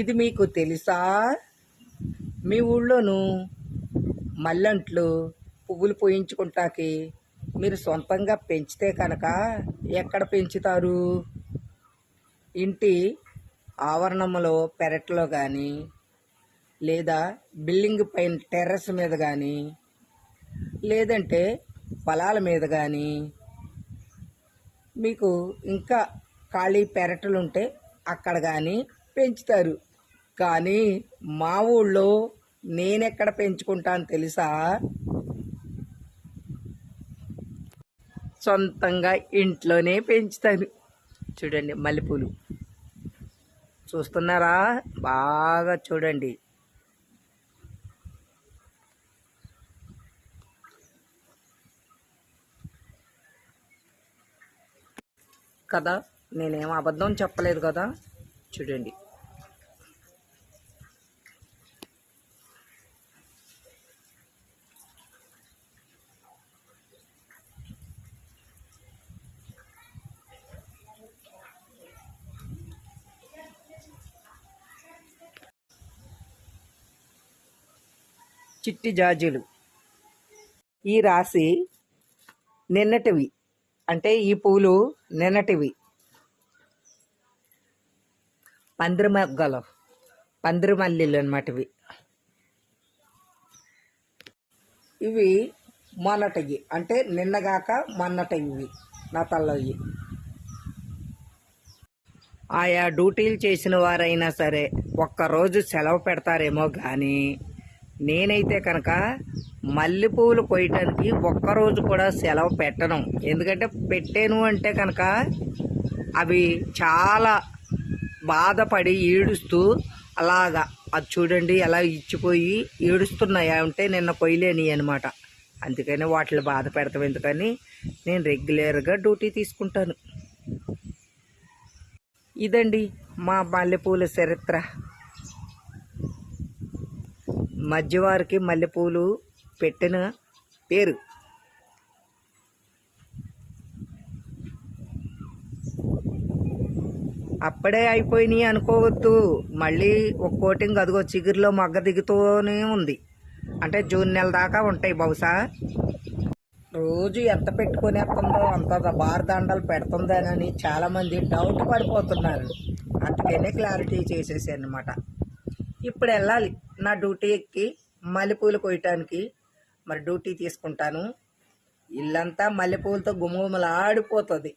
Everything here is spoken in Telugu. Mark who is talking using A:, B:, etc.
A: ఇది మీకు తెలుసా? మీ ఊళ్ళోను మల్లెంట్లు పువ్వులు పూయించుకుంటాకి మీరు సొంతంగా పెంచితే కనుక ఎక్కడ పెంచుతారు? ఇంటి ఆవరణంలో పెరట్లో కానీ లేదా బిల్డింగ్ పైన టెర్రస్ మీద కానీ లేదంటే పొలాల మీద కానీ మీకు ఇంకా ఖాళీ పెరట్లు ఉంటే అక్కడ కానీ పెంచుతారు. కానీ మా ఊళ్ళో నేనెక్కడ పెంచుకుంటాను తెలుసా? సొంతంగా ఇంట్లోనే పెంచుతాను. చూడండి మల్లెపూలు చూస్తున్నారా? బాగా చూడండి. కదా, నేనేం అబద్ధం చెప్పలేదు కదా. చూడండి. చిట్టి జాజులు ఈ రాశి నిన్నటివి, అంటే ఈ పూలు నిన్నటివి. పందిరి మల్లెలు అన్నమాట ఇవి. ఇవి మొన్నటివి, అంటే నిన్నగాక మొన్నటివి నా తల్లవి. ఆయా డ్యూటీలు చేసిన వారైనా సరే ఒక్కరోజు సెలవు పెడతారేమో కానీ నేనైతే కనుక మల్లెపూలు కొయ్యటానికి ఒక్కరోజు కూడా సెలవు పెట్టను. ఎందుకంటే పెట్టాను అంటే కనుక అవి చాలా బాధపడి ఏడుస్తూ అలాగా అది చూడండి ఎలా ఇచ్చిపోయి ఏడుస్తున్నాయి, అంటే నిన్న కొయ్యలేని అనమాట. అందుకని వాటిని బాధ పెడతాం ఎందుకని నేను రెగ్యులర్గా డ్యూటీ తీసుకుంటాను. ఇదండి మా మల్లెపూల చరిత్ర. మధ్యవారికి మల్లెపూలు పెట్టిన పేరు. అప్పుడే అయిపోయినాయి అనుకోవద్దు, మళ్ళీ ఒక కోటింగ్ అదిగో చిగురులో మొగ్గ దిగుతూనే ఉంది. అంటే జూన్ నెల దాకా ఉంటాయి బహుశా. రోజు ఎంత పెట్టుకునేస్తుందో అంత బారదండలు పెడుతుందేనని చాలామంది డౌట్ పడిపోతున్నారు. అందుకనే క్లారిటీ చేసేసాను అనమాట. ఇప్పుడు వెళ్ళాలి నా డ్యూటీ ఎక్కి మల్లెపూలు కొయ్యటానికి. మరి డ్యూటీ తీసుకుంటాను. ఇల్లంతా మల్లెపూలతో గుమగుమలాడిపోతుంది.